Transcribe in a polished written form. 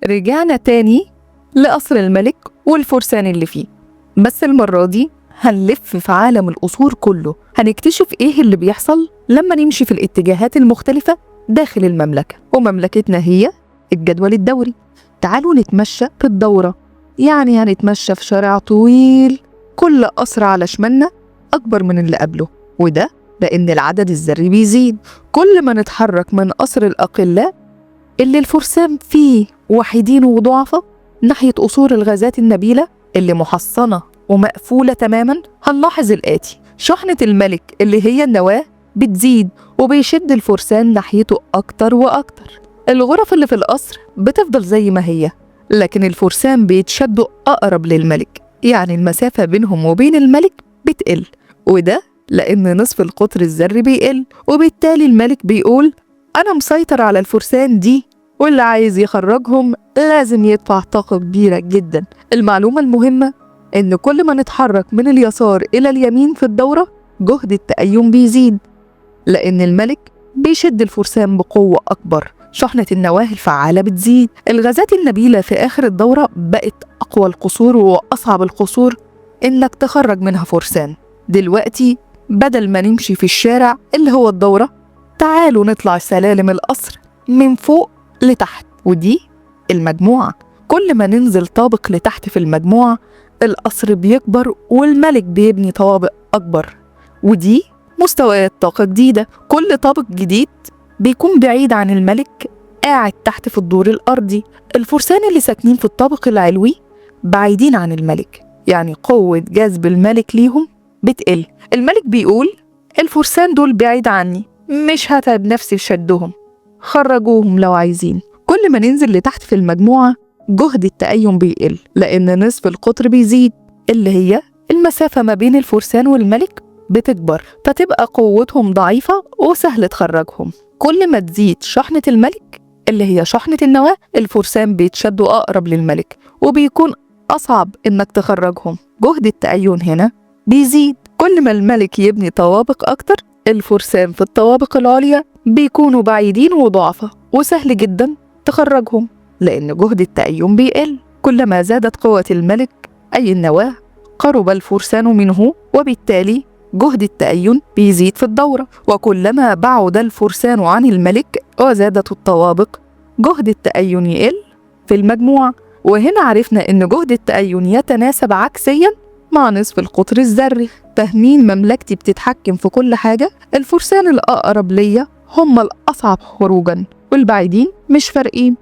رجعنا تاني لقصر الملك والفرسان اللي فيه، بس المرة دي هنلف في عالم القصور كله، هنكتشف ايه اللي بيحصل لما نمشي في الاتجاهات المختلفة داخل المملكة. ومملكتنا هي الجدول الدوري. تعالوا نتمشى في الدورة، يعني هنتمشى في شارع طويل كل قصر على شمالنا أكبر من اللي قبله، وده لأن العدد الذري بيزيد. كل ما نتحرك من قصر الأقلاء اللي الفرسان فيه وحيدين وضعفة ناحية قصور الغازات النبيلة اللي محصنة ومقفولة تماما، هنلاحظ الآتي: شحنة الملك اللي هي النواة بتزيد وبيشد الفرسان ناحيته أكتر وأكتر. الغرف اللي في القصر بتفضل زي ما هي، لكن الفرسان بيتشدوا أقرب للملك، يعني المسافة بينهم وبين الملك بتقل، وده لأن نصف القطر الذري بيقل، وبالتالي الملك بيقول أنا مسيطر على الفرسان دي، واللي عايز يخرجهم لازم يدفع طاقة كبيرة جدا. المعلومة المهمة إن كل ما نتحرك من اليسار إلى اليمين في الدورة جهد التأيم بيزيد، لأن الملك بيشد الفرسان بقوة أكبر. شحنة النواة الفعالة بتزيد. الغازات النبيلة في آخر الدورة بقت أقوى القصور وأصعب القصور إنك تخرج منها فرسان. دلوقتي بدل ما نمشي في الشارع اللي هو الدورة، تعالوا نطلع سلالم القصر من فوق لتحت، ودي المجموعة. كل ما ننزل طابق لتحت في المجموعة القصر بيكبر والملك بيبني طوابق أكبر، ودي مستويات طاقة جديدة. كل طابق جديد بيكون بعيد عن الملك، قاعد تحت في الدور الأرضي. الفرسان اللي ساكنين في الطابق العلوي بعيدين عن الملك، يعني قوة جذب الملك ليهم بتقل. الملك بيقول الفرسان دول بعيد عني، مش هتعب نفسي في شدهم، خرجوهم لو عايزين. كل ما ننزل لتحت في المجموعة جهد التأيم بيقل، لأن نصف القطر بيزيد اللي هي المسافة ما بين الفرسان والملك بتكبر، فتبقى قوتهم ضعيفة وسهل تخرجهم. كل ما تزيد شحنة الملك اللي هي شحنة النواة الفرسان بيتشدوا أقرب للملك وبيكون أصعب إنك تخرجهم. جهد التأين هنا بيزيد. كل ما الملك يبني طوابق أكتر الفرسان في الطوابق العليا بيكونوا بعيدين وضعفة وسهل جدا تخرجهم، لأن جهد التأين بيقل. كلما زادت قوة الملك أي النواة قرب الفرسان منه، وبالتالي جهد التأين بيزيد في الدورة. وكلما بعد الفرسان عن الملك وزادت الطوابق جهد التأين يقل في المجموعة. وهنا عرفنا إن جهد التأين يتناسب عكسيا مع نصف القطر الذري. فاهمين مملكتي بتتحكم في كل حاجة؟ الفرسان الأقرب ليا هم الأصعب خروجا والبعيدين مش فارقين.